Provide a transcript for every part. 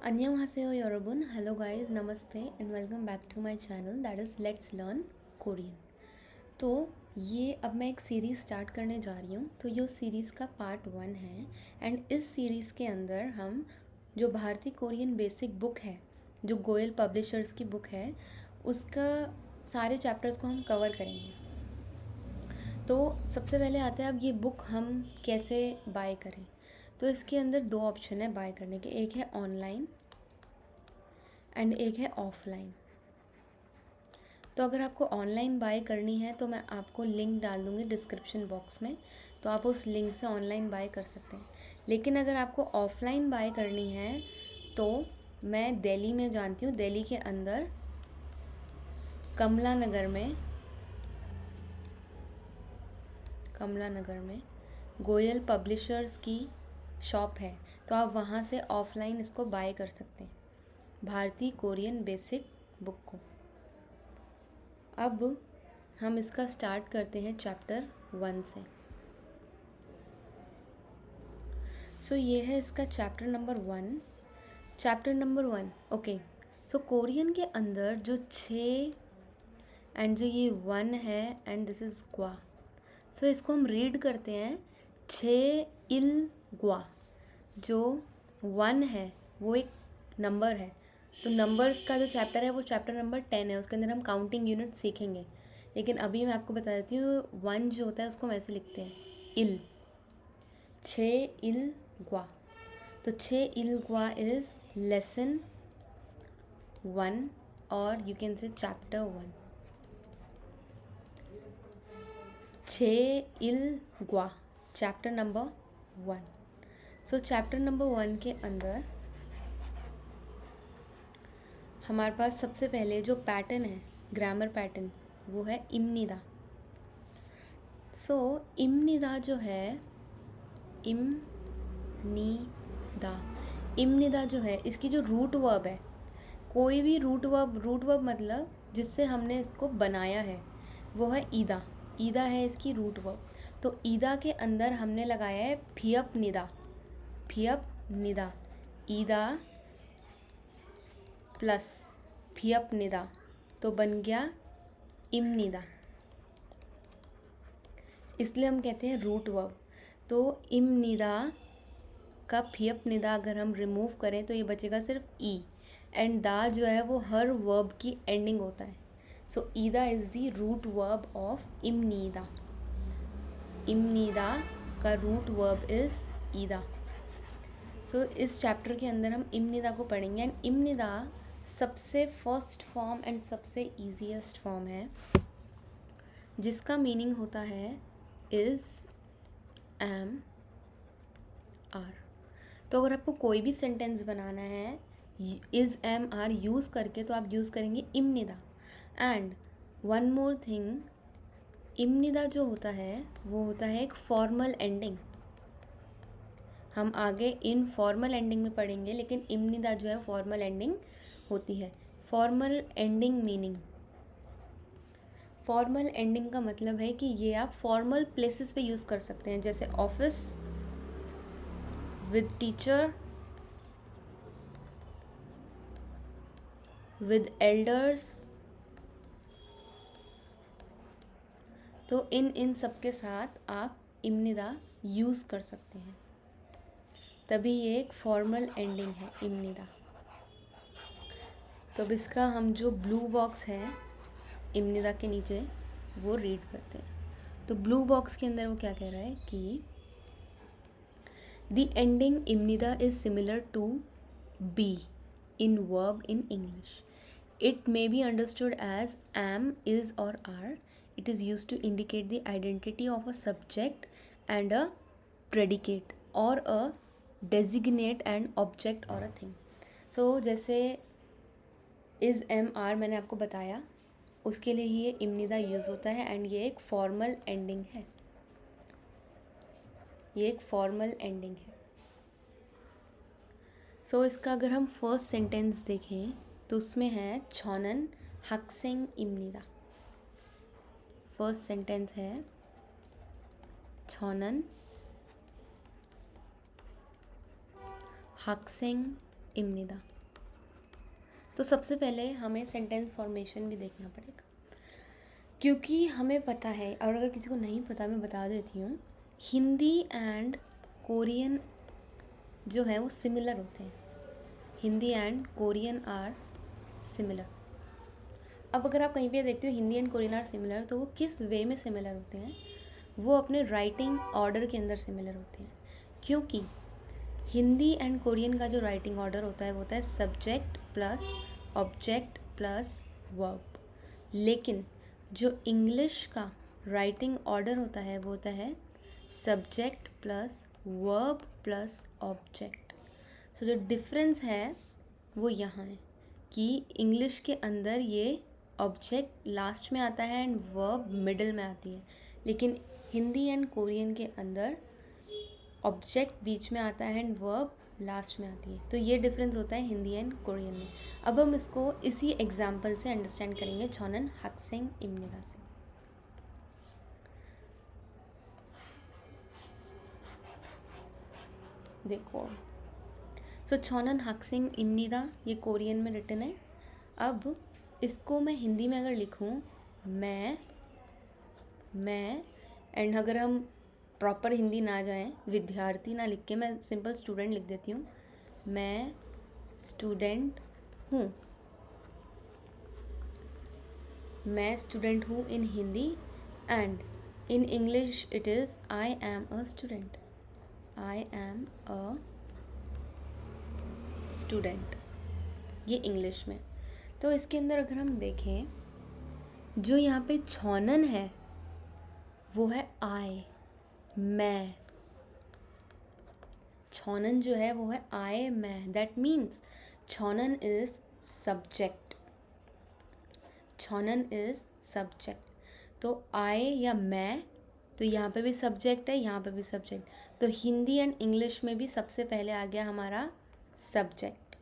안녕하세요 여러분. Hello guys, नमस्ते and welcome back to my channel that is Let's Learn Korean. तो ये अब मैं एक सीरीज़ स्टार्ट करने जा रही हूँ. तो ये सीरीज़ का पार्ट 1 है एंड इस सीरीज़ के अंदर हम जो भारतीय कोरियन बेसिक बुक है, जो गोयल पब्लिशर्स की बुक है, उसका सारे चैप्टर्स को हम कवर करेंगे. तो सबसे पहले आता है अब ये बुक हम कैसे बाय करें. तो इसके अंदर दो ऑप्शन है बाय करने के. एक है ऑनलाइन एंड एक है ऑफलाइन. तो अगर आपको ऑनलाइन बाय करनी है तो मैं आपको लिंक डाल दूँगी डिस्क्रिप्शन बॉक्स में, तो आप उस लिंक से ऑनलाइन बाय कर सकते हैं. लेकिन अगर आपको ऑफलाइन बाय करनी है तो मैं दिल्ली में जानती हूँ, दिल्ली के अंदर कमला नगर में गोयल पब्लिशर्स की शॉप है. तो आप वहाँ से ऑफलाइन इसको बाय कर सकते हैं, भारतीय कोरियन बेसिक बुक को. अब हम इसका स्टार्ट करते हैं चैप्टर 1 से. सो ये है इसका चैप्टर नंबर 1. ओके. सो कोरियन के अंदर जो 6 एंड जो ये 1 है एंड दिस इज़ ग्वा. सो इसको हम रीड करते हैं 6 इल ग्वा. जो 1 है वो एक नंबर है. तो नंबर्स का जो चैप्टर है वो चैप्टर नंबर 10 है. उसके अंदर हम काउंटिंग यूनिट सीखेंगे. लेकिन अभी मैं आपको बता देती हूँ 1 जो होता है उसको हम ऐसे लिखते हैं इल. 6 इल ग्वा. तो 6 इल ग्वा इज़ लेसन 1 और यू कैन से चैप्टर 1. 6 इल ग्वा chapter number 1. So chapter number 1 के अंदर हमारे पास सबसे पहले जो पैटर्न है, ग्रामर पैटर्न, वो है इम्निदा. सो इम्निदा जो है, इम्निदा जो है इसकी जो रूट वर्ब है, कोई भी रूट वर्ब मतलब जिससे हमने इसको बनाया है वो है ईदा. ईदा है इसकी रूट वर्ब. तो ईदा के अंदर हमने लगाया है फियप निदा. ईदा प्लस फियप निदा तो बन गया इम्निदा. इसलिए हम कहते हैं रूट वर्ब. तो इम्निदा का फियप निदा अगर हम रिमूव करें तो ये बचेगा सिर्फ ई एंड दा जो है वो हर वर्ब की एंडिंग होता है. सो ईदा is the root verb of इम्निदा. इम्निदा का रूट वर्ब इज़ ईदा. सो इस चैप्टर के अंदर हम इम्निदा को पढ़ेंगे एंड इम्निदा सबसे फर्स्ट फॉर्म एंड सबसे ईजीएस्ट फॉर्म है जिसका मीनिंग होता है इज़ एम आर. तो अगर आपको कोई भी सेंटेंस बनाना है इज़ एम आर यूज़ करके तो आप यूज़ करेंगे इम्निदा. एंड वन मोर थिंग, इम्निदा जो होता है वो होता है एक फॉर्मल एंडिंग. हम आगे इन फॉर्मल एंडिंग में पढ़ेंगे, लेकिन इम्निदा जो है फॉर्मल एंडिंग होती है. Formal ending meaning, formal ending का मतलब है कि ये आप फॉर्मल प्लेसेस पे यूज़ कर सकते हैं, जैसे office, with teacher, with elders. तो इन सब के साथ आप इम्निदा यूज़ कर सकते हैं, तभी ये एक फॉर्मल एंडिंग है इम्निदा. तो अब इसका हम जो ब्लू बॉक्स है इम्निदा के नीचे वो रीड करते हैं. तो ब्लू बॉक्स के अंदर वो क्या कह रहा है कि द एंडिंग इम्निदा is similar to be in verb in English. It may be understood as am, is और are. It is use to indicate the identity of a subject and a predicate और a designate and object और a thing. सो जैसे is M R मैंने आपको बताया, उसके लिए ही ये इम्निदा यूज़ होता है एंड ये एक फॉर्मल एंडिंग है. ये एक फॉर्मल एंडिंग है. सो इसका अगर हम फर्स्ट सेंटेंस देखें तो उसमें है छॉनन हक्सिंग इम्निदा. फर्स्ट सेंटेंस है छॉनन हक्सिंग इम्निदा. तो सबसे पहले हमें सेंटेंस फॉर्मेशन भी देखना पड़ेगा, क्योंकि हमें पता है, और अगर किसी को नहीं पता मैं बता देती हूँ, हिंदी एंड कोरियन जो है वो सिमिलर होते हैं। Hindi and Korean are similar. अब अगर आप कहीं पे देखते हो Hindi and Korean are similar, तो वो किस वे में सिमिलर होते हैं? वो अपने राइटिंग ऑर्डर के अंदर सिमिलर होते हैं, क्योंकि हिंदी एंड कोरियन का जो राइटिंग ऑर्डर होता है वो होता है subject plus object plus verb. लेकिन जो इंग्लिश का राइटिंग ऑर्डर होता है वो होता है subject plus verb plus object. So जो डिफरेंस है वो यहाँ है कि इंग्लिश के अंदर ये ऑब्जेक्ट लास्ट में आता है एंड वर्ब मिडल में आती है, लेकिन हिंदी एंड कोरियन के अंदर ऑब्जेक्ट बीच में आता है एंड वर्ब लास्ट में आती है। तो ये डिफरेंस होता है हिंदी एंड कोरियन में। अब हम इसको इसी एग्जाम्पल से अंडरस्टैंड करेंगे, छोनन हाक्सेंग इमनिदा से। देखो, सो छोनन हाक्सेंग इमनिदा ये कोरियन में रिटन है। अब इसको मैं हिंदी में अगर लिखूं, मैं एंड अगर हम प्रॉपर हिंदी ना जाएं, विद्यार्थी ना लिख के मैं सिंपल स्टूडेंट लिख देती हूँ। मैं स्टूडेंट हूँ, मैं स्टूडेंट हूँ in Hindi, and in English it is I am a student. I am a student, ये इंग्लिश में। तो इसके अंदर अगर हम देखें, जो यहाँ पे छोनन है वो है आई, मैं। छोनन जो है वो है आई, मैं। दैट मीन्स छोनन इज सब्जेक्ट। छोनन इज सब्जेक्ट। तो आई या मैं, तो यहाँ पे भी सब्जेक्ट है, यहाँ पे भी सब्जेक्ट। तो हिंदी एंड इंग्लिश में भी सबसे पहले आ गया हमारा सब्जेक्ट।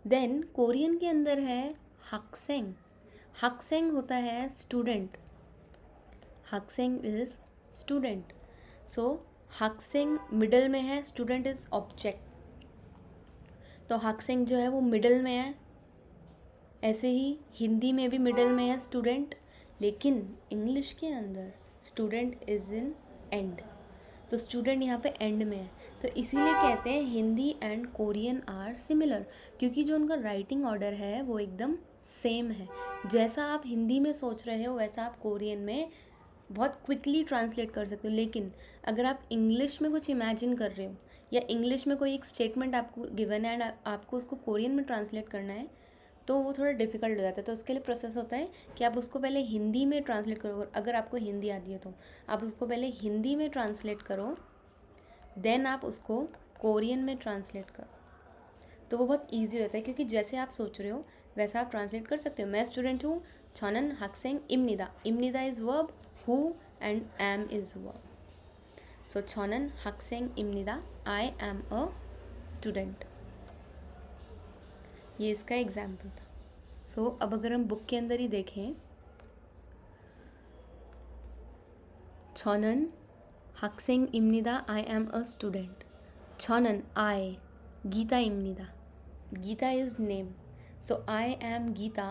देन कोरियन के अंदर है हाक्सेंग। हाक्सेंग होता है स्टूडेंट। हाक्सेंग इज स्टूडेंट। सो हाक्सेंग मिडल में है, स्टूडेंट इज ऑब्जेक्ट। तो हाक्सेंग जो है वो मिडल में है। ऐसे ही हिंदी में भी मिडल में है स्टूडेंट, लेकिन इंग्लिश के अंदर स्टूडेंट इज इन एंड। तो स्टूडेंट यहाँ पे एंड में है। तो इसीलिए कहते हैं Hindi and Korean are similar, क्योंकि जो उनका राइटिंग ऑर्डर है वो एकदम सेम है। जैसा आप हिंदी में सोच रहे हो वैसा आप कोरियन में बहुत क्विकली ट्रांसलेट कर सकते हो। लेकिन अगर आप इंग्लिश में कुछ इमेजिन कर रहे हो, या इंग्लिश में कोई एक स्टेटमेंट आपको गिवन है एंड आपको उसको कोरियन में ट्रांसलेट करना है, तो वो थोड़ा डिफिकल्ट हो जाता है। तो उसके लिए प्रोसेस होता है कि आप उसको पहले हिंदी में ट्रांसलेट करो। अगर आपको हिंदी आती है तो आप उसको पहले हिंदी में ट्रांसलेट करो, देन आप उसको कोरियन में ट्रांसलेट करो। तो वो बहुत ईजी होता है, क्योंकि जैसे आप सोच रहे हो वैसा आप ट्रांसलेट कर सकते हो। मैं स्टूडेंट हूँ, छोनन हाक्सेंग इमनिदा। इमनिदा इज़ वर्ब, हु and am is verb. So छोनन हाक्सेंग इमनिदा, आई एम अ स्टूडेंट। ये इसका एग्जाम्पल था। सो अब अगर हम बुक के अंदर ही देखें, छोनन हाक्सेंग इमनिदा, आई एम अ स्टूडेंट। छोनन आई, गीता इमनिदा। Geeta is name, so I am Geeta.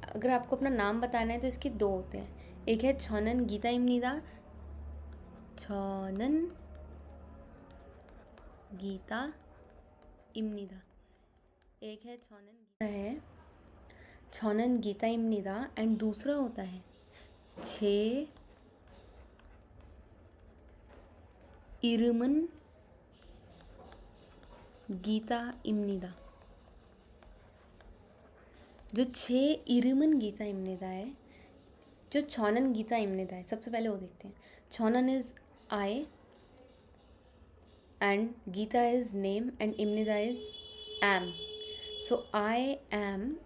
अगर आपको अपना नाम बताना है तो इसके दो होते हैं, एक है छोनन गीता इमनिदा, छोनन गीता इमनिदा। एक है छोनन गीता है, छोनन गीता इमनिदा, एंड दूसरा होता है छे इरुमन गीता इमनिदा। जो छे इरुमन गीता इमनिदा है, जो छोनन गीता इमनिदा है, सबसे पहले वो देखते हैं। छोनन is I and Geeta is name and इमनिदा is am. So I am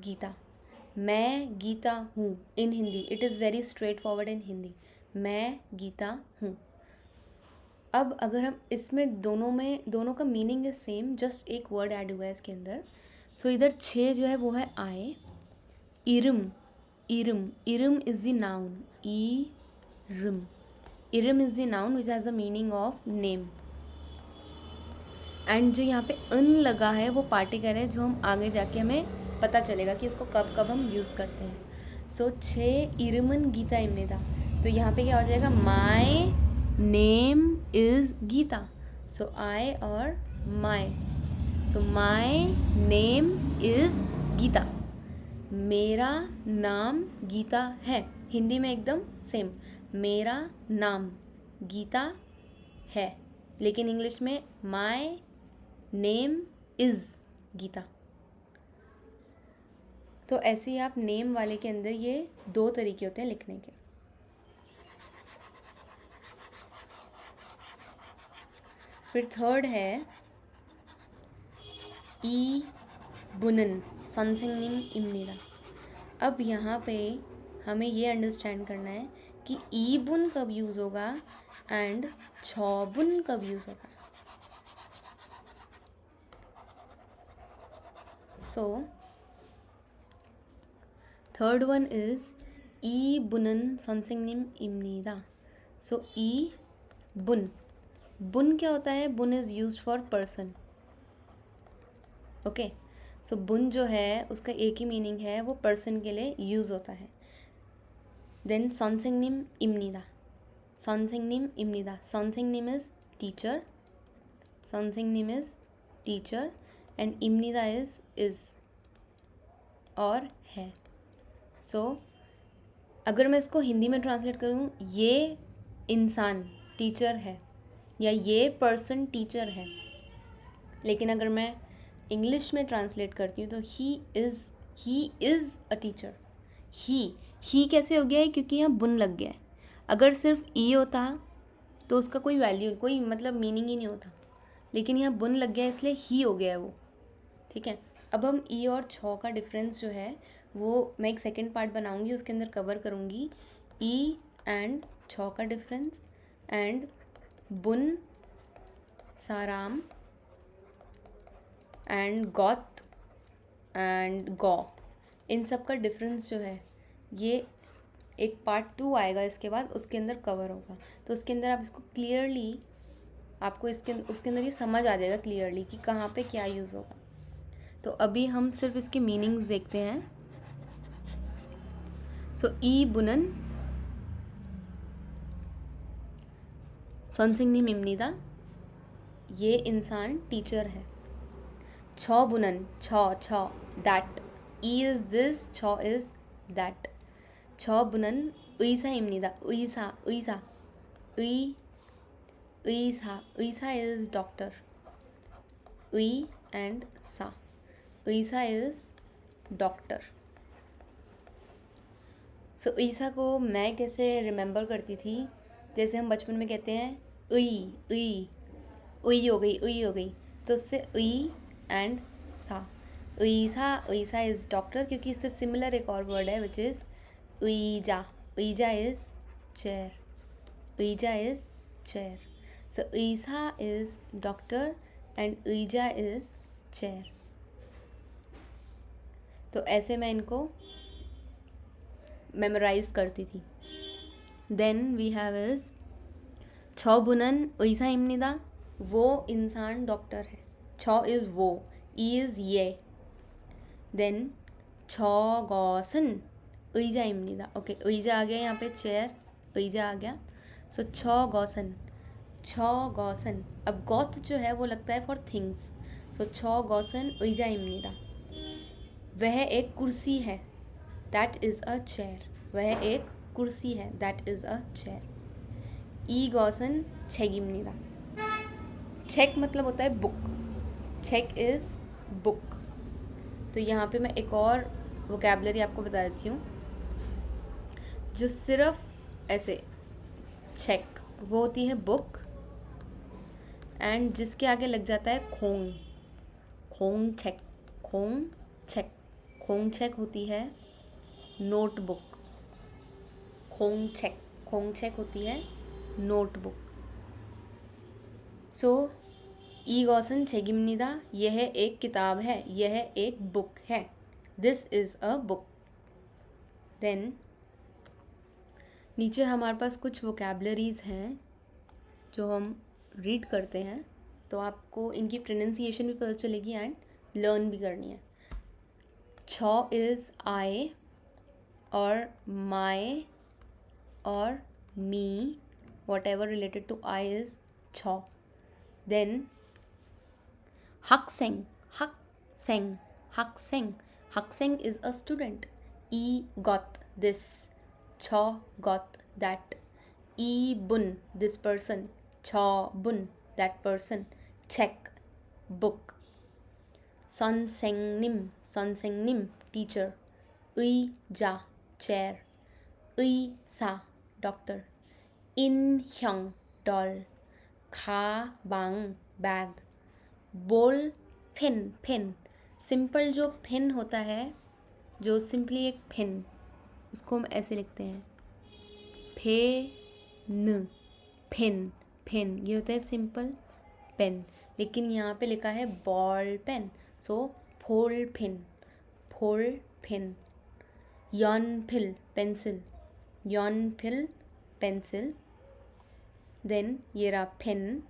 Geeta. मैं गीता हूँ in Hindi. It is very straightforward in Hindi, मैं गीता हूँ। अब अगर हम इसमें दोनों का मीनिंग इज सेम, जस्ट एक वर्ड ऐड हुआ है इसके अंदर। सो इधर छः जो है वो है आए। Iram, Iram is the noun, Iram is the noun which has the meaning of name. And जो यहाँ पे अन लगा है वो पार्टिकल है जो हम आगे जाके हमें पता चलेगा कि उसको कब कब हम यूज़ करते हैं. सो छे इरमन गीता इमनेदा. तो यहाँ पे क्या हो जाएगा, माई नेम इज़ गीता. सो आई और माई. सो माई नेम इज़ गीता. मेरा नाम गीता है. हिंदी में एकदम सेम, मेरा नाम गीता है, लेकिन इंग्लिश में माई नेम इज़ गीता. तो ऐसे ही आप नेम वाले के अंदर ये 2 तरीके होते हैं लिखने के. फिर थर्ड है ई बुनन संसिंगनिम इमनीदा. अब यहाँ पे हमें ये अंडरस्टैंड करना है कि ई बुन कब यूज़ होगा एंड छौ बुन कब यूज़ होगा. सो थर्ड वन इज ई बुनन संसिंगनिम इमनीदा. सो ई बुन, बुन क्या होता है, बुन is use for person. Okay, so बुन जो है उसका एक ही मीनिंग है, वो पर्सन के लिए यूज़ होता है. देन संसिंगनिम इमनीदा. संसिंगनिम इमनीदा, संसिंगनिम इज टीचर, संसिंगनिम इज टीचर एंड इमनीदा इज और है. सो अगर मैं इसको हिंदी में ट्रांसलेट करूँ, ये इंसान टीचर है या ये पर्सन टीचर है. लेकिन अगर मैं इंग्लिश में ट्रांसलेट करती हूँ तो ही इज़ अ टीचर. ही कैसे हो गया है, क्योंकि यहाँ बुन लग गया है. अगर सिर्फ ई होता तो उसका कोई वैल्यू, कोई मतलब मीनिंग ही नहीं होता, लेकिन यहाँ बुन लग गया है इसलिए ही हो गया है वो. ठीक है, अब हम ई और छौ का डिफरेंस जो है वो मैं एक सेकंड पार्ट बनाऊंगी, उसके अंदर कवर करूंगी. ई एंड छौ का डिफरेंस एंड बुन साराम एंड गौत एंड गौ, इन सब का डिफरेंस जो है ये एक पार्ट 2 आएगा इसके बाद, उसके अंदर कवर होगा. तो उसके अंदर आप इसको क्लियरली, आपको उसके अंदर ये समझ आ जाएगा क्लियरली कि कहाँ पे क्या यूज़ होगा. तो अभी हम सिर्फ इसके मीनिंग्स देखते हैं. सो ई बुनन संसिंगनिम इमनीदा, ये इंसान टीचर है. छौ बुनन, छौ दैट, ई इज दिस, छौ इज दैट. छौ बुनन उईसा इमनीदा, उईसा इज डॉक्टर. उई एंड सा, उईसा इज डॉक्टर. सो उईसा को मैं कैसे रिमेंबर करती थी, जैसे हम बचपन में कहते हैं उई हो गई, तो उससे उई एंड सा. उईसा इज़ डॉक्टर, क्योंकि इससे सिमिलर एक और वर्ड है विच इज़ उईजा इज़ चेयर. सो उईसा इज़ डॉक्टर एंड उईजा इज़ चेयर. तो ऐसे मैं इनको मेमोराइज करती थी. देन वी हैव इज़ छौ बुनन उईसा इमनीदा, वो इंसान डॉक्टर है. छौ इज़ वो, ई इज़ ये. देन छौ गौसन उईजा इमनीदा. ओके, उईजा आ गया यहाँ पे, चेयर उईजा आ गया. सो छौ गौसन. अब गौत जो है वो लगता है फॉर थिंग्स. सो छौ गौसन उईजा इमनीदा, वह एक कुर्सी है. That is a chair. वह एक कुर्सी है. That is a chair. ई गौसन छेग इमनीदा. छेक मतलब होता है बुक. छेक इज़ बुक. तो यहाँ पे मैं एक और वोकैबलरी आपको बता देती हूँ, जो सिर्फ ऐसे छेक, वो होती है बुक, एंड जिसके आगे लग जाता है खोंग छेक होती है नोटबुक. खोंग छेक होती है नोटबुक. सो ई गौसन छेगिमनिदा, यह एक किताब है, यह एक बुक है. This is a book. Then नीचे हमारे पास कुछ वोकैबलरीज़ हैं जो हम रीड करते हैं. तो आपको इनकी प्रोनाउंसिएशन भी पता चलेगी एंड लर्न भी करनी है. छ इज़ आई और माई और मी, whatever related to I is छ. Then Hakseng, Hakseng, Hakseng. Hakseng is a student. E got this. छ got that. E bun, this person. छ bun, that person. Check, book. Son seng nim, teacher. Ui ja, chair. Ui sa, doctor. In hyung, doll. Kha bang, bag. बोल pen. Simple जो pen होता है, जो simply एक pen, उसको हम ऐसे लिखते हैं पेन. ये होता है सिंपल पेन. लेकिन यहाँ पे लिखा है बॉल पेन, सो फोल पेन. यॉनफिल पेंसिल. देन ये रहा pen.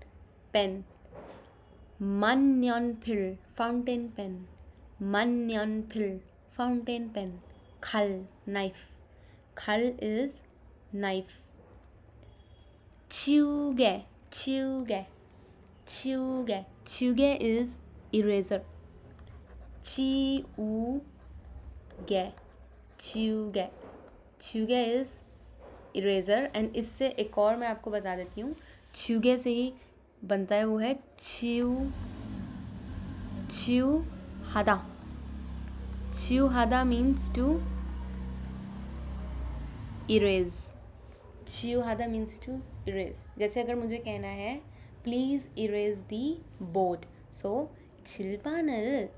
Mannyeonpil, fountain pen. Khal, knife. Khal is knife. Chuge is eraser. Chuge is eraser. And इससे एक और मैं आपको बता देती हूँ. chuge से ही बनता है, वो है hada means to erase. जैसे अगर मुझे कहना है प्लीज़ इरेज दी बोर्ड, सो 칠판을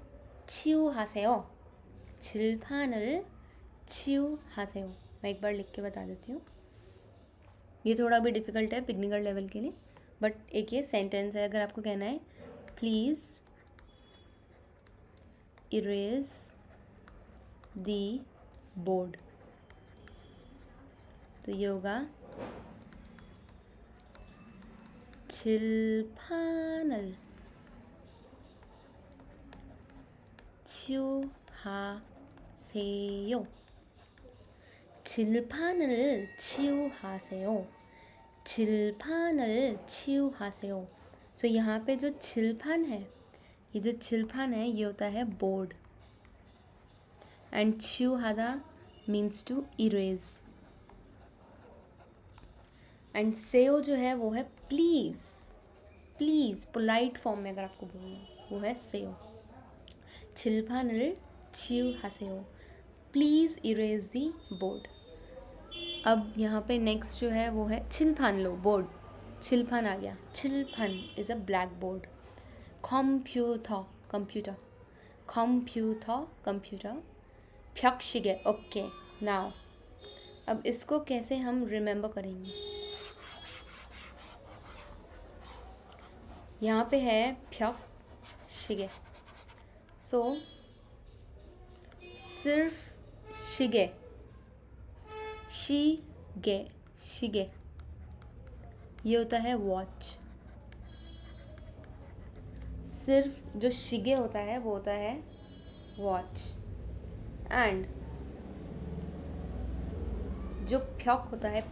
치우하세요. मैं एक बार लिख के बता देती हूँ. ये थोड़ा भी डिफ़िकल्ट है बिगनिंगर लेवल के लिए, बट एक ये सेंटेंस है. अगर आपको कहना है प्लीज़ इरेज दी बोर्ड, तो ये होगा 칠판을 치우하세요. 칠판을 치우하세요. सो यहाँ पे जो छिलफान है, ये होता है बोर्ड. एंड चिउहादा मीन्स टू इरेज. एंड सेओ जो है वो है प्लीज़ पोलाइट फॉर्म में अगर आपको बोलना, वो है सेओ. 칠판을 치우하세요. Please erase the board. अब यहाँ पे नेक्स्ट जो है वो है छिलफान. लो बोर्ड, छिलफान आ गया. छिलफान is a blackboard. Computer. 벽시계. Okay now अब इसको कैसे हम रिमेंबर करेंगे. यहाँ पे है 벽시계, सो सिर्फ शिगे, ये होता है वॉच. सिर्फ जो शिगे होता है वो होता है वॉच. एंड जो फ्यॉक होता है,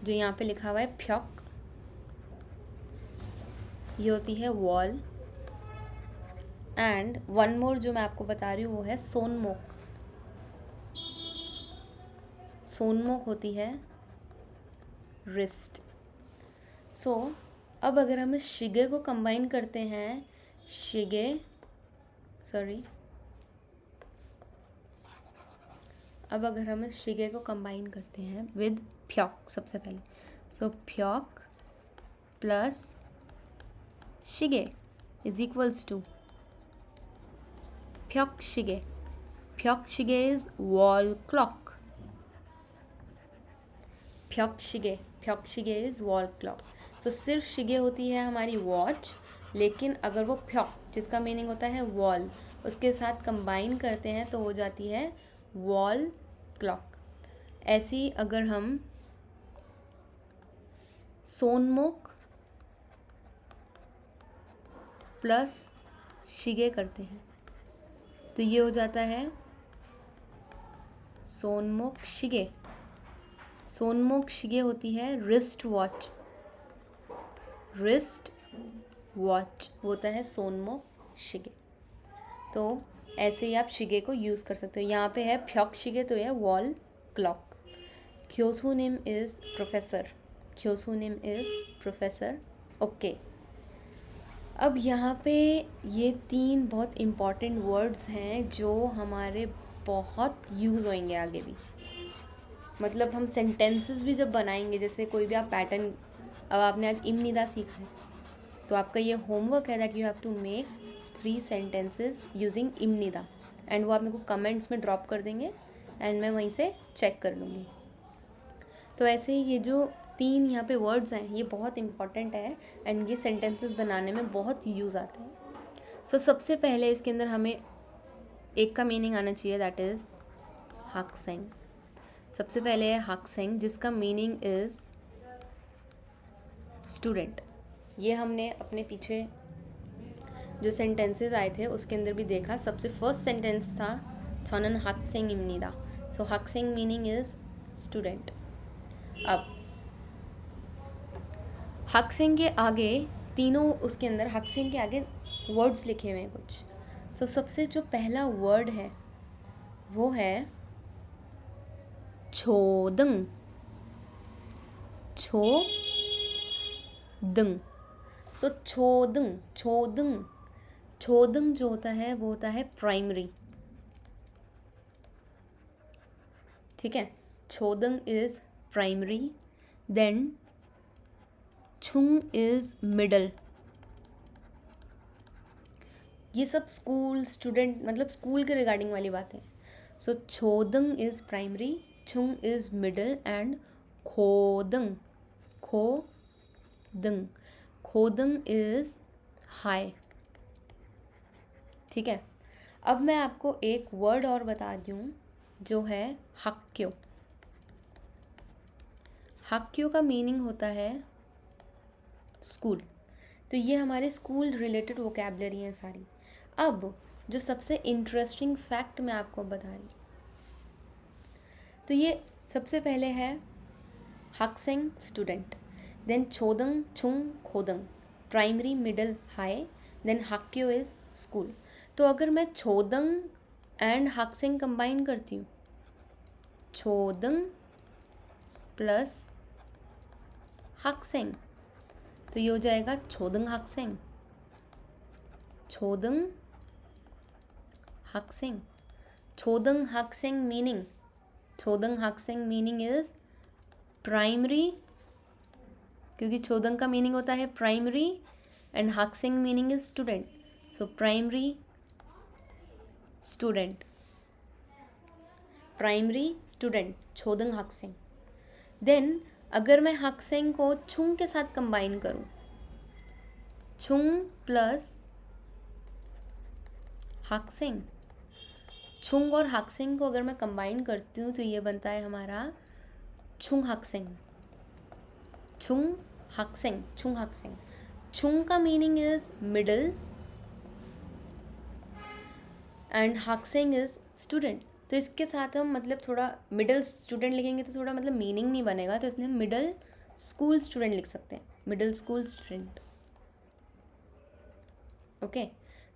जो यहाँ पे लिखा हुआ है फ्यॉक, ये होती है वॉल. एंड वन मोर जो मैं आपको बता रही हूँ वो है सोनमोक होती है रिस्ट. सो अब अगर हम शिगे को कंबाइन करते हैं, अब अगर हम शिगे को कंबाइन करते हैं विद फ्यॉक सबसे पहले, सो फ्यॉक प्लस शिगे is equals to 벽시계. 벽시계 is wall clock. 벽시계 is wall clock. So सिर्फ शिगे होती है हमारी वॉच, लेकिन अगर वो फ्यॉक जिसका मीनिंग होता है वॉल, उसके साथ कंबाइन करते हैं तो हो जाती है वॉल क्लॉक. ऐसी अगर हम सोनमुख प्लस शिगे करते हैं तो ये हो जाता है सोनमुख शिगे। सोनमुख शिगे होती है रिस्ट वॉच, रिस्ट वॉच होता है सोनमुख शिगे। तो ऐसे ही आप शिगे को यूज़ कर सकते हो। यहाँ पे है फ्योक शिगे तो यह वॉल क्लॉक। क्योसुनिम इज़ प्रोफेसर, क्योसुनिम इज़ प्रोफेसर। ओके, अब यहाँ पे ये 3 बहुत इम्पॉर्टेंट वर्ड्स हैं जो हमारे बहुत यूज़ होंगे आगे भी। मतलब हम सेंटेंसेस भी जब बनाएंगे, जैसे कोई भी आप पैटर्न, अब आपने आज इमनिदा सीखा है तो आपका ये होमवर्क है that you have to make 3 sentences using इमनिदा, एंड वो आप मेरे को कमेंट्स में ड्रॉप कर देंगे एंड मैं वहीं से चेक कर लूँगी। तो ऐसे ही ये जो 3 यहाँ पे वर्ड्स हैं ये बहुत इंपॉर्टेंट है एंड ये सेंटेंसेस बनाने में बहुत यूज़ आते हैं। सो सबसे पहले इसके अंदर हमें एक का मीनिंग आना चाहिए, दैट इज़ हाक्सेंग। सबसे पहले है हाक्सेंग जिसका मीनिंग इज़ स्टूडेंट। ये हमने अपने पीछे जो सेंटेंसेस आए थे उसके अंदर भी देखा। सबसे फर्स्ट सेंटेंस था छनन हाक्सेंग इमनिदा, सो हाक्सेंग मीनिंग इज़ स्टूडेंट। अब हाक्सेंग के आगे तीनों, उसके अंदर हाक्सेंग के आगे वर्ड्स लिखे हुए हैं कुछ। सो सबसे जो पहला वर्ड है वो है छोदंग, छोदंग। सो छोदंग, छोदंग, छोदंग जो होता है वो होता है प्राइमरी, ठीक है। छोदंग इज़ प्राइमरी, देन छुंग इज़ मिडल। ये सब स्कूल स्टूडेंट, मतलब स्कूल के रिगार्डिंग वाली बातें। सो छोदंग इज़ प्राइमरी, छुंग इज़ मिडल एंड खोदंग, खोदंग, खोदंग इज़ हाई, ठीक है। अब मैं आपको एक वर्ड और बता दूँ जो है हक्क्यो। हक्क्यो का मीनिंग होता है स्कूल। तो ये हमारे स्कूल रिलेटेड वोकैबलरी हैं सारी। अब जो सबसे इंटरेस्टिंग फैक्ट मैं आपको बता रही, तो ये सबसे पहले है हाक्सेंग स्टूडेंट, देन छोदंग छुंग खोदंग, प्राइमरी मिडल हाई, देन हक्क्यो इज़ स्कूल। तो अगर मैं छोदंग एंड हाक्सेंग कंबाइन करती हूँ, छोदंग प्लस हाक्सेंग, तो ये हो जाएगा छोदंग हाक्सेंग, छोदंग हाक्सेंग। छोदंग हाक्सेंग मीनिंग, छोदंग हाक्सेंग मीनिंग इज प्राइमरी, क्योंकि छोदंग का मीनिंग होता है प्राइमरी एंड हाक्सेंग meaning is student, so primary student, primary student छोदंग हाक्सेंग। देन अगर मैं हाक्सेंग को छुंग के साथ कंबाइन करूं, छुंग प्लस हाक्सेंग, छुंग और हाक्सेंग को अगर मैं कंबाइन करती हूँ तो ये बनता है हमारा छुंग हाक्सेंग, छुंग हाक्सेंग, छुंग हाक्सेंग। छुंग का मीनिंग इज मिडल एंड हाक्सेंग इज स्टूडेंट। तो इसके साथ हम मतलब थोड़ा मिडल स्टूडेंट लिखेंगे तो थोड़ा मतलब मीनिंग नहीं बनेगा, तो इसलिए हम मिडल स्कूल स्टूडेंट लिख सकते हैं, middle school student. Okay,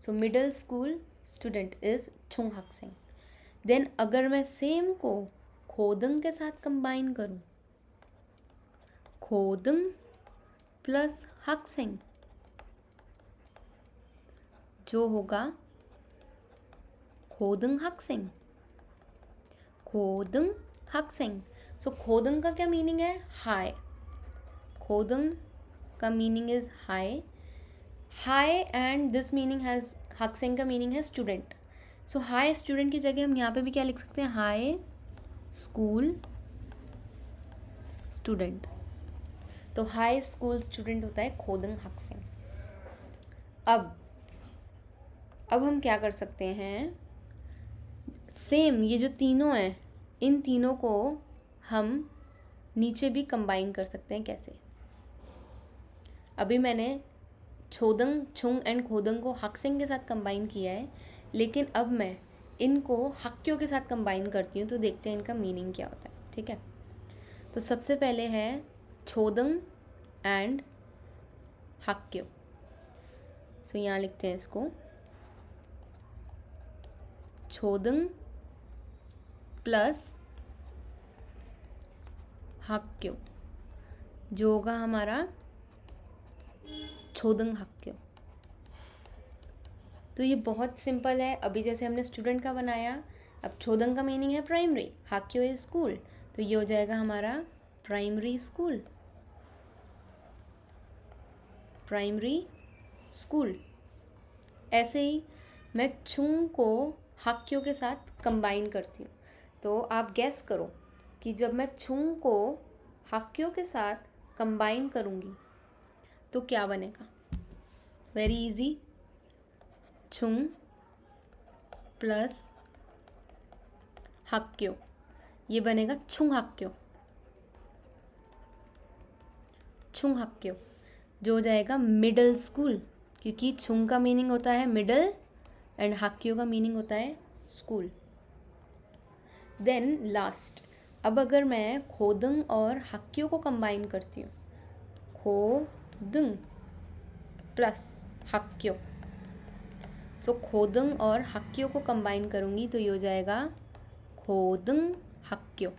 so middle school student is छुंग हाक्सेंग। देन अगर मैं सेम को खोदंग के साथ कंबाइन करूं, खोदंग प्लस हाक्सेंग, जो होगा खोदंग हाक्सेंग, खोदंग हाक्सेंग। सो खोदंग का क्या मीनिंग है? हाई। खोदंग का meaning is high, high and this meaning has, हाक्सेंग का मीनिंग है स्टूडेंट। सो हाई स्टूडेंट की जगह हम यहाँ पे भी क्या लिख सकते हैं? High school student. तो हाई स्कूल स्टूडेंट होता है खोदंग हाक्सेंग। अब हम क्या कर सकते हैं, सेम ये जो तीनों हैं इन तीनों को हम नीचे भी कंबाइन कर सकते हैं। कैसे? अभी मैंने छोदंग, छुंग एंड खोदंग को हक्सेंग के साथ कंबाइन किया है, लेकिन अब मैं इनको हक्क्यो के साथ कंबाइन करती हूँ, तो देखते हैं इनका मीनिंग क्या होता है। ठीक है, तो सबसे पहले है छोदंग एंड हक्क्यो। सो यहाँ लिखते हैं इसको छोदंग प्लस हक्क्यो, जो होगा हमारा छोदंग हक्क्यो। तो ये बहुत सिंपल है। अभी जैसे हमने स्टूडेंट का बनाया, अब छोदंग का मीनिंग है प्राइमरी, हक्क्यो इज स्कूल, तो ये हो जाएगा हमारा प्राइमरी स्कूल, प्राइमरी स्कूल। ऐसे ही मैं छुंग को हक्क्यो के साथ कंबाइन करती हूँ, तो आप गैस करो कि जब मैं छुंग को हक्क्यो के साथ कंबाइन करूँगी तो क्या बनेगा। वेरी इजी, छुंग प्लस हक्क्यो, ये बनेगा छुंग हक्क्यो, छुंग हक्क्यो, जो हो जाएगा मिडल स्कूल, क्योंकि छुंग का मीनिंग होता है मिडल एंड हक्क्यो का मीनिंग होता है स्कूल। देन लास्ट, अब अगर मैं खोदंग और हक्क्यो को कंबाइन करती हूँ, खोदंग प्लस हक्क्यो, सो खोदंग और हक्क्यो को कंबाइन करूँगी तो ये हो जाएगा खोदंग हक्क्यो।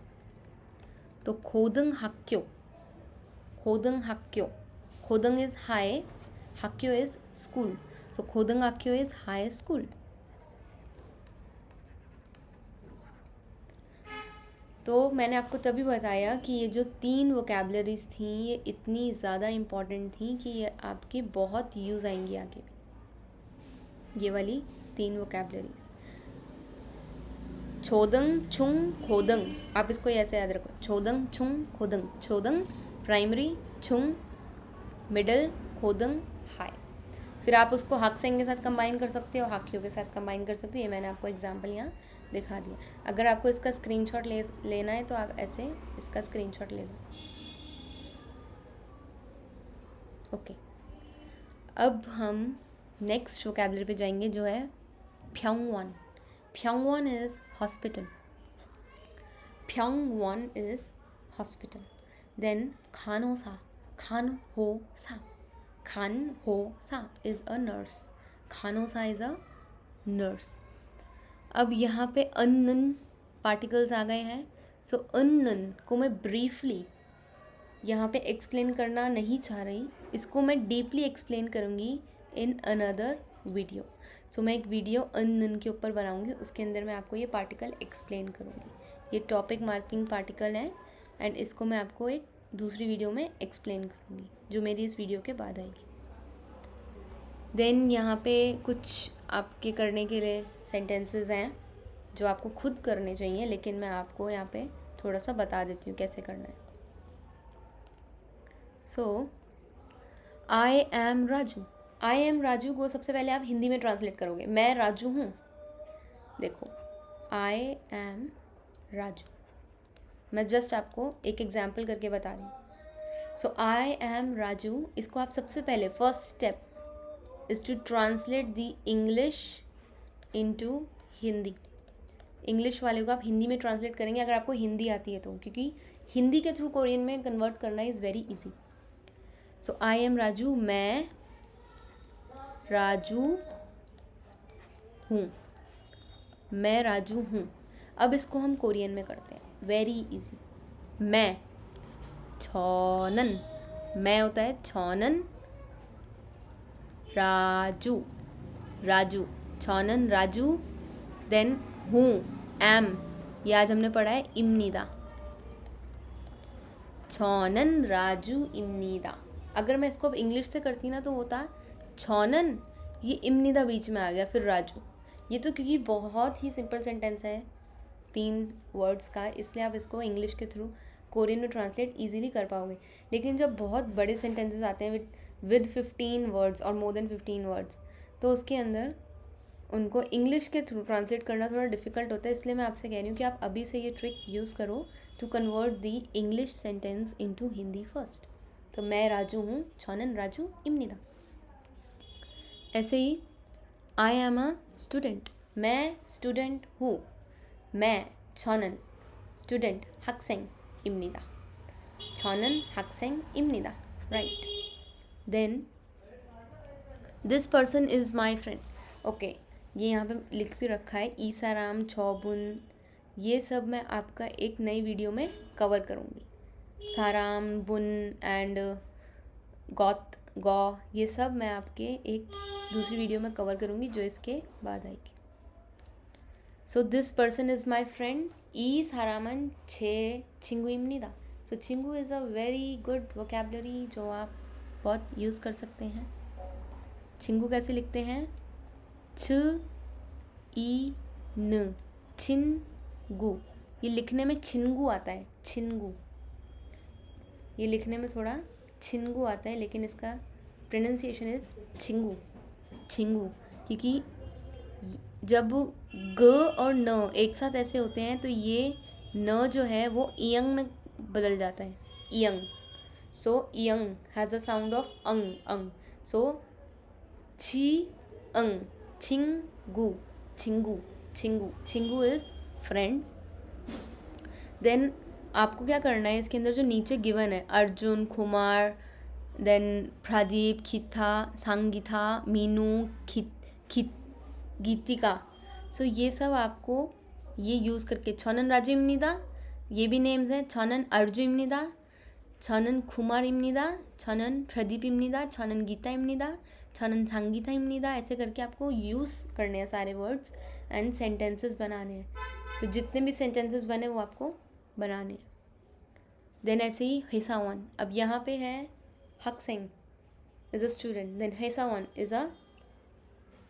तो खोदंग हक्क्यो, खोदंग हक्क्यो, खोदंग इज हाई, हक्क्यो इज स्कूल, सो खोदंग हक्क्यो इज हाई स्कूल। तो मैंने आपको तभी बताया कि ये जो 3 वोकेबलरीज थी ये इतनी ज़्यादा इम्पॉर्टेंट थी कि ये आपकी बहुत यूज़ आएंगी आगे भी। ये वाली 3 वोकेबलरीज, छोदंग, छुंग, खोदंग, आप इसको ऐसे याद रखो, छोदंग, छुंग, खोदंग। छोदंग प्राइमरी, छुंग मिडल, खोदंग हाई। फिर आप उसको हक्सेंग के साथ कंबाइन कर सकते हो, हक्क्यो के साथ कंबाइन कर सकते हो। ये मैंने आपको एग्जांपल यहाँ दिखा दिया। अगर आपको इसका स्क्रीनशॉट लेना है तो आप ऐसे इसका स्क्रीनशॉट ले लो। ओके, अब हम नेक्स्ट वोकेबलरी पे जाएंगे जो है प्योंगवन। प्योंगवन इज हॉस्पिटल, प्योंगवन इज हॉस्पिटल। देन खानोसा, खानहोसा, खानहोसा इज अ नर्स, खानोसा इज अ नर्स। अब यहाँ पे अनन पार्टिकल्स आ गए हैं, सो अनन को मैं ब्रीफली यहाँ पे एक्सप्लेन करना नहीं चाह रही, इसको मैं डीपली एक्सप्लेन करूँगी इन अनदर वीडियो। सो मैं एक वीडियो अनन के ऊपर बनाऊँगी, उसके अंदर मैं आपको ये पार्टिकल एक्सप्लेन करूँगी। ये टॉपिक मार्किंग पार्टिकल है एंड इसको मैं आपको एक दूसरी वीडियो में एक्सप्लेन करूँगी जो मेरी इस वीडियो के बाद आएगी। देन यहाँ पे कुछ आपके करने के लिए सेंटेंसेस हैं जो आपको खुद करने चाहिए, लेकिन मैं आपको यहाँ पे थोड़ा सा बता देती हूँ कैसे करना है। So I am Raju, I am Raju को सबसे पहले आप हिंदी में ट्रांसलेट करोगे, मैं राजू हूँ। देखो, आई एम राजू, मैं जस्ट आपको एक एग्जाम्पल करके बता रही हूँ। सो आई एम राजू, इसको आप सबसे पहले first step is to translate the English into Hindi. English वाले को आप हिंदी में ट्रांसलेट करेंगे अगर आपको हिंदी आती है तो, क्योंकि हिंदी के थ्रू कोरियन में कन्वर्ट करना is very easy. So I am Raju, मैं राजू हूँ, मैं राजू हूँ। अब इसको हम कोरियन में करते हैं, वेरी इजी। मैं छौनन, मैं होता है छौनन, राजू, राजू छौनन राजू। देन हूँ, एम, ये आज हमने पढ़ा है इमनीदा, छौनन राजू इमनीदा। अगर मैं इसको अब इंग्लिश से करती ना तो होता छौनन, ये इमनीदा बीच में आ गया, फिर राजू। ये तो क्योंकि बहुत ही सिंपल सेंटेंस है 3 वर्ड्स का, इसलिए आप इसको इंग्लिश के थ्रू कोरियन में ट्रांसलेट इजीली कर पाओगे। लेकिन जब बहुत बड़े सेंटेंसेस आते हैं विद 15 वर्ड्स और मोर देन 15 वर्ड्स, तो उसके अंदर उनको इंग्लिश के थ्रू ट्रांसलेट करना थोड़ा डिफिकल्ट होता है। इसलिए मैं आपसे कह रही हूँ कि आप अभी से ये ट्रिक यूज़ करो to convert the English sentence into Hindi first. तो मैं राजू हूँ, 저는 राजू입니다। ऐसे ही आई एम अ स्टूडेंट, मैं स्टूडेंट हूँ। मैं 저는 student 학생입니다। 저는 학생입니다। Right. Then this person is my friend. Okay, ये यहाँ पे लिख भी रखा है ईसाराम, छौबुन, ये सब मैं आपका एक नई वीडियो में कवर करूँगी। साराम, बुन एंड गौत, गौ, ये सब मैं आपके एक दूसरी वीडियो में कवर करूँगी जो इसके बाद आएगी। So this person is my friend, ई सारामन छे 친구입니다। So 친구 is a very good vocabulary जो आप बहुत यूज़ कर सकते हैं। 친구 कैसे लिखते हैं? छ ई न, छिनगु। ये लिखने में छिनगु आता है, छिनगु। ये लिखने में थोड़ा छिनगु आता है, लेकिन इसका प्रोनाउंसिएशन इज़ छिंगू, छिंगू। क्योंकि जब ग और न एक साथ ऐसे होते हैं तो ये न जो है वो इयंग में बदल जाता है, इयंग। सो इयंग हैज़ अ साउंड ऑफ अंग, अंग। सो छी अंग, छिंगू, छिंगू, छिंगू। छिंगू इज़ फ्रेंड। देन आपको क्या करना है, इसके अंदर जो नीचे गिवन है अर्जुन, कुमार, देन प्रदीप, खिथा, सांगिथा, मीनू, गीतिका। सो ये सब आपको ये यूज़ करके, 저는 राजू입니다, ये भी नेम्स हैं, 저는 अर्जु입니다, 저는 कुमार입니다, 저는 प्रदीप입니다, 저는 गीता입니다, 저는 सांगिता입니다। ऐसे करके आपको यूज़ करने हैं सारे वर्ड्स एंड सेंटेंसेस बनाने हैं। तो जितने भी सेंटेंसेस बने वो आपको बनाने हैं। देन ऐसे ही हेसावन, अब यहाँ पे है हक्सेंग इज़ अ स्टूडेंट, देन हेसावन is a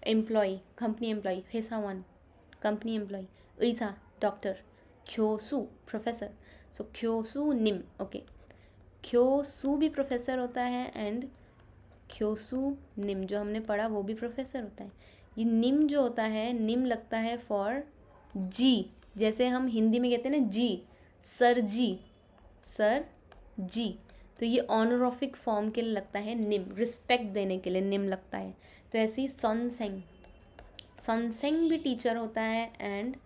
employee, company employee, हेसावन company employee, 의사 doctor, 교수 professor. So 교수 निम, ओके, 교수 भी प्रोफेसर होता है एंड क्योसु निम जो हमने पढ़ा वो भी प्रोफेसर होता है। ये निम जो होता है, निम लगता है फॉर जी, जैसे हम हिंदी में कहते हैं ना जी, सर जी, सर जी। तो ये ऑनरोफिक फॉर्म के लिए लगता है निम, रिस्पेक्ट देने के लिए निम लगता है। तो ऐसे ही सनसेंग, सनसेंग भी टीचर होता है एंड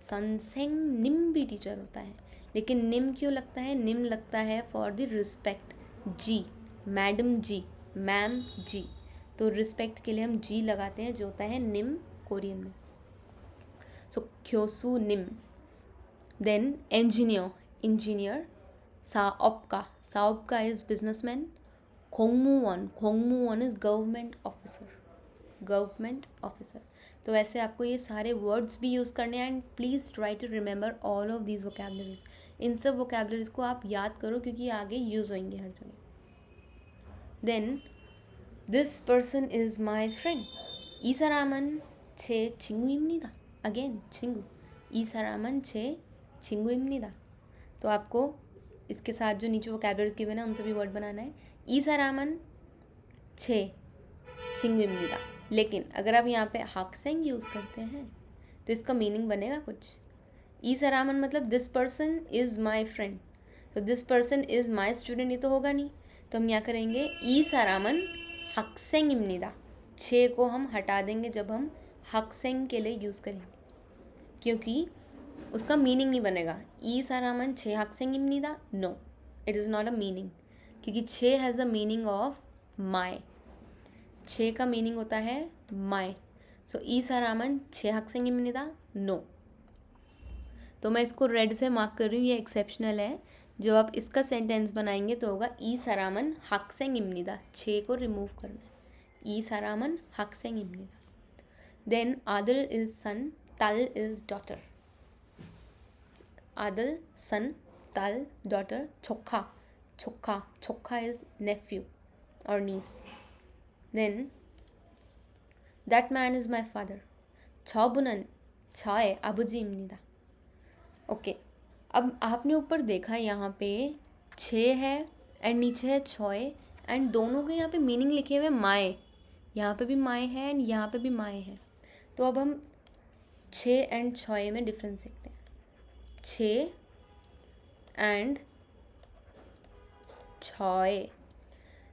सनसेंग निम भी टीचर होता है। लेकिन निम क्यों लगता है? निम लगता है for the respect, ji, madam ji, ma'am ji. तो रिस्पेक्ट के लिए हम जी लगाते हैं जो होता है निम कोरियन में। सो क्योसु निम। देन इंजीनियर, इंजीनियर साओपका, साओपका is businessman. 공무원, 공무원 is government officer, government officer. तो ऐसे आपको ये सारे वर्ड्स भी यूज़ करने हैं and please try to remember all of these vocabularies. इन सब वोकेबलरीज को आप याद करो क्योंकि ये आगे यूज़ होंगे हर जगह। Then this person is my friend, 이 사람은 제 친구입니다। Again 친구, 이 사람은 제 친구입니다। तो आपको इसके साथ जो नीचे वोकेबलरीज गिवन है उन सभी वर्ड बनाना है। 이 사람은 제 친구입니다। लेकिन अगर आप यहाँ पे 학생 यूज़ करते हैं तो इसका मीनिंग बनेगा कुछ। 이 사람은 मतलब this person is my friend, तो this person is my student, ये तो होगा नहीं। तो हम यहाँ करेंगे 이 사람은 학생입니다। छे को हम हटा देंगे जब हम 학생 के लिए यूज़ करेंगे, क्योंकि उसका मीनिंग नहीं बनेगा। 이 사람은 제 학생입니다, no, it is not a meaning, क्योंकि छे has the meaning of my. छे का मीनिंग होता है माई। सो 이 사람은 제 학생입니다, नो। तो मैं इसको रेड से मार्क कर रही हूँ, ये एक्सेप्शनल है। जब आप इसका सेंटेंस बनाएंगे तो होगा 이 사람은 학생입니다, छे को रिमूव करना है, 이 사람은 학생입니다। देन आदिल इज सन, तल इज डॉटर, आदिल सन, तल डॉटर, छोखा, छोखा, छोखा इज नेफ्यू और niece. Then that man is my father, 저분은 저의 아버지입니다। Okay, अब आपने ऊपर देखा यहाँ पे छे है एंड नीचे है छॉय एंड दोनों के यहाँ पे मीनिंग लिखे हुए माए, यहाँ पे भी माए है एंड यहाँ पे भी माए है। तो अब हम छे एंड छॉय में डिफरेंस देखते हैं। छे एंड छॉय,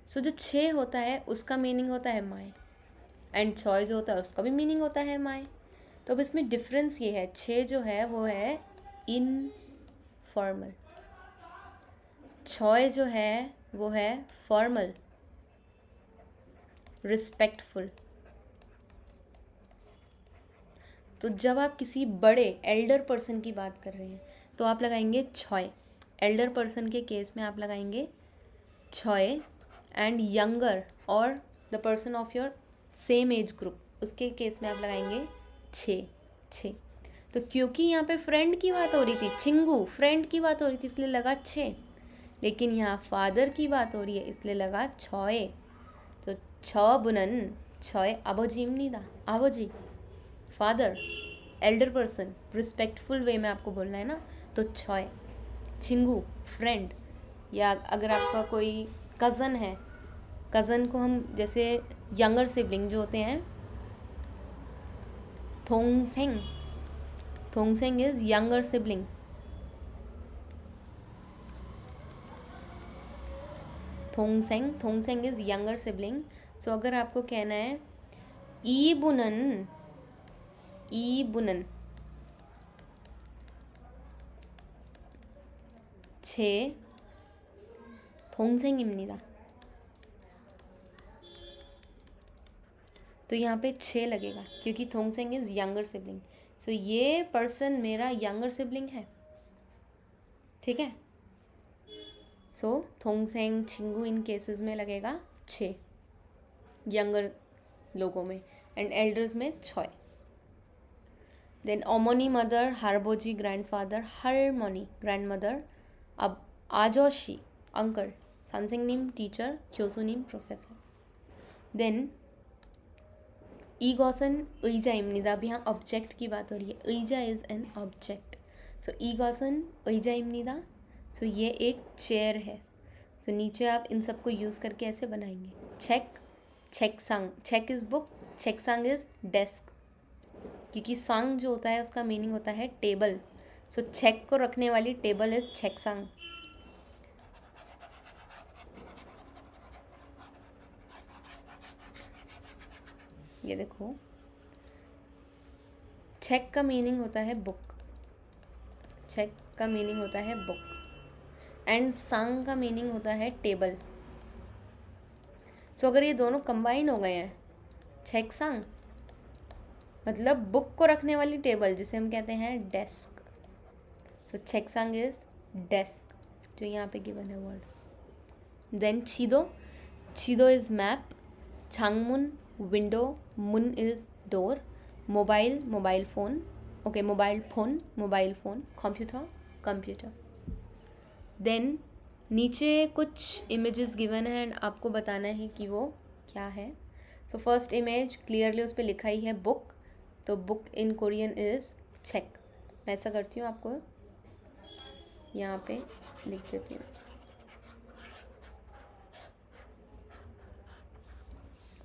सो जो छे होता है उसका मीनिंग होता है माय, एंड छॉय जो होता है उसका भी मीनिंग होता है माय। तो अब इसमें डिफरेंस ये है, छे जो है वो है इनफॉर्मल, छॉय जो है वो है फॉर्मल, रिस्पेक्टफुल। तो जब आप किसी बड़े एल्डर पर्सन की बात कर रहे हैं तो आप लगाएंगे छॉय, एल्डर पर्सन के केस में आप लगाएंगे छॉय, एंड यंगर और the person of your same age group उसके केस में आप लगाएंगे छे छे। तो क्योंकि यहाँ पे फ्रेंड की बात हो रही थी, चिंगू फ्रेंड की बात हो रही थी इसलिए लगा छे, लेकिन यहाँ फादर की बात हो रही है इसलिए लगा छॉय। तो छ बुनन छॉय आबोजीमनीदा, आबोजी father, Elder person, respectful way में आपको बोलना है ना, तो छॉय। चिंगू फ्रेंड, या अगर आपका कोई कज़न है, कज़न को हम जैसे यंगर सिबलिंग जो होते हैं, थोंगसेंग, थोंगसेंग इज यंगर सिबलिंग, थोंगसेंग, थोंगसेंग इज यंगर सिबलिंग। सो अगर आपको कहना है ई बुनन, ई बुनन छे थोंगसेंग입니다, तो यहाँ पे छे लगेगा क्योंकि थोंगसेंग इज यंगर सिबलिंग। सो ये पर्सन मेरा यंगर सिबलिंग है, ठीक है। सो थोंगसेंग चिंगू इन केसेस में लगेगा छे यंगर लोगों में, एंड एल्डर्स में छॉय। देन ओमोनी मदर, हारबोजी ग्रैंडफादर, हारमोनी ग्रैंडमदर, अब आजोशी अंकल, सांसिंगनिम टीचर, क्योसुनिम प्रोफेसर। देन ईगोसन 의자입니다, अभी यहाँ ऑब्जेक्ट की बात हो रही है, 의자 इज एन ऑब्जेक्ट। सो ईगोसन 의자입니다, सो ये एक चेयर है। सो नीचे आप इन सबको यूज़ करके ऐसे बनाएंगे। चेक, चेकसांग, चेक इज़ बुक, चेकसांग इज़ डेस्क, क्योंकि सांग जो होता है उसका मीनिंग होता है टेबल। सो चेक को रखने वाली टेबल इज़ चेकसांग। ये देखो, चेक का मीनिंग होता है बुक, चेक का मीनिंग होता है बुक, एंड सांग का मीनिंग होता है टेबल। सो अगर ये दोनों कंबाइन हो गए हैं, चेक सांग मतलब बुक को रखने वाली टेबल जिसे हम कहते हैं डेस्क। सो चेक सांग इज डेस्क, जो यहाँ पे गिवन है वर्ड। देन छिदो, छिदो इज मैप, छांगमुन विंडो, मुन is door, mobile mobile phone, okay mobile phone, mobile phone, computer computer. Then नीचे कुछ इमेजेस गिवन है एंड आपको बताना है कि वो क्या है। सो फर्स्ट इमेज क्लियरली उस पर लिखा ही है बुक, तो बुक इन कोरियन इज़ चेक। मैं ऐसा करती हूँ, आपको यहाँ पे लिख देती हूँ।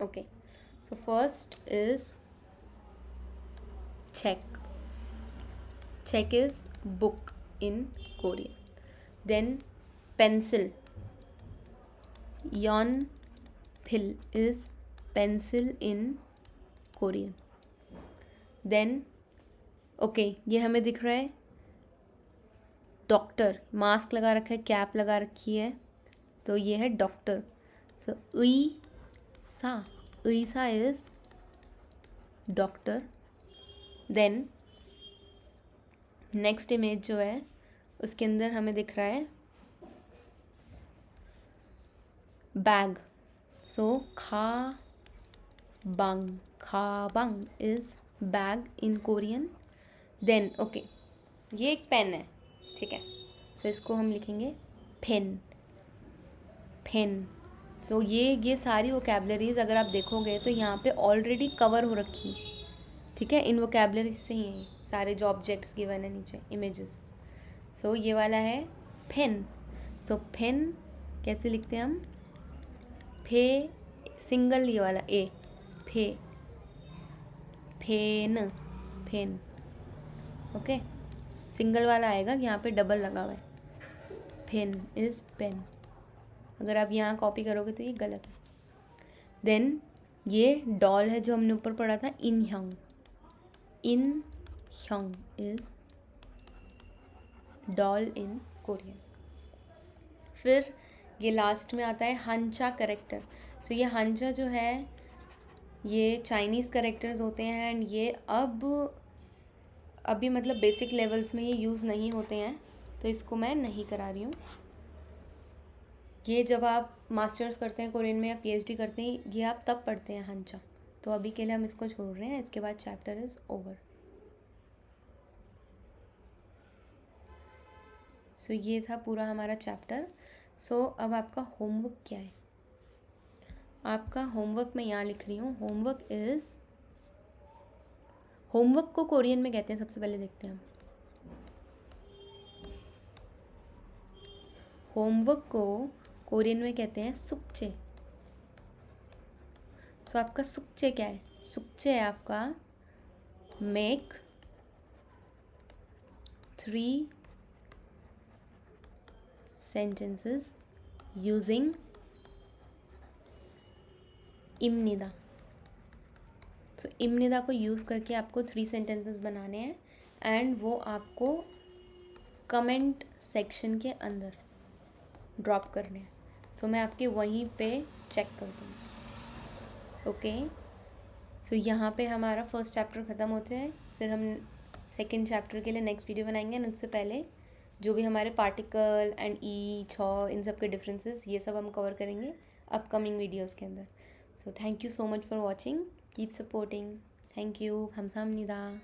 Okay, so first is check, check is book in Korean. Then pencil, yon pil is pencil in Korean. Then okay ये हमें दिख रहा है डॉक्टर, मास्क लगा रखा है, कैप लगा रखी है, तो ये है डॉक्टर। सो सा is doctor. Then next image जो है उसके अंदर हमें दिख रहा है बैग, सो खाबांग is bag in Korean. Then okay ये एक पेन है, ठीक है, सो इसको हम लिखेंगे पेन, पेन। सो ये सारी वोकैबलरीज अगर आप देखोगे तो यहाँ पे ऑलरेडी कवर हो रखी, ठीक है, इन वोकैबलरीज से ही है सारे जो ऑब्जेक्ट्स गिवन है नीचे इमेजेस। सो ये वाला है पेन। सो पेन कैसे लिखते हैं हम, फे सिंगल ये वाला ए, फे फेन, फेन, ओके सिंगल वाला आएगा, यहाँ पे डबल लगा हुआ है, पेन इज पेन, अगर आप यहाँ कॉपी करोगे तो ये गलत है। देन ये डॉल है जो हमने ऊपर पढ़ा था, इन ह्यंग। इन ह्यंग इज डॉल इन कोरियन। फिर ये लास्ट में आता है हंचा करेक्टर। सो ये हंचा जो है ये चाइनीज़ करेक्टर्स होते हैं एंड ये अभी मतलब बेसिक लेवल्स में ये यूज़ नहीं होते हैं, तो इसको मैं नहीं करा रही हूँ। ये जब आप मास्टर्स करते हैं कोरियन में या पीएचडी करते हैं, ये आप तब पढ़ते हैं हंचा। तो अभी के लिए हम इसको छोड़ रहे हैं, इसके बाद चैप्टर इज़ ओवर। सो ये था पूरा हमारा चैप्टर। सो अब आपका होमवर्क क्या है? आपका होमवर्क मैं यहाँ लिख रही हूँ। होमवर्क को कोरियन में कहते हैं, सबसे पहले देखते हैं हम। होमवर्क को कोरियन में कहते हैं सुक्चे। सो आपका सुक्चे क्या है? सुक्चे है आपका मेक 3 sentences using इमनिदा। सो इमनिदा को यूज़ करके आपको 3 सेंटेंसेस बनाने हैं एंड वो आपको कमेंट सेक्शन के अंदर ड्रॉप करने हैं। सो मैं आपके वहीं पे चेक कर दूँगी। ओके, सो यहाँ पे हमारा फर्स्ट चैप्टर ख़त्म होते हैं। फिर हम सेकंड चैप्टर के लिए नेक्स्ट वीडियो बनाएंगे एंड उससे पहले जो भी हमारे पार्टिकल एंड ई छॉ इन सब के डिफरेंसेस, ये सब हम कवर करेंगे अपकमिंग वीडियोज़ के अंदर। So thank you so much for watching, keep supporting. Thank you, 감사합니다।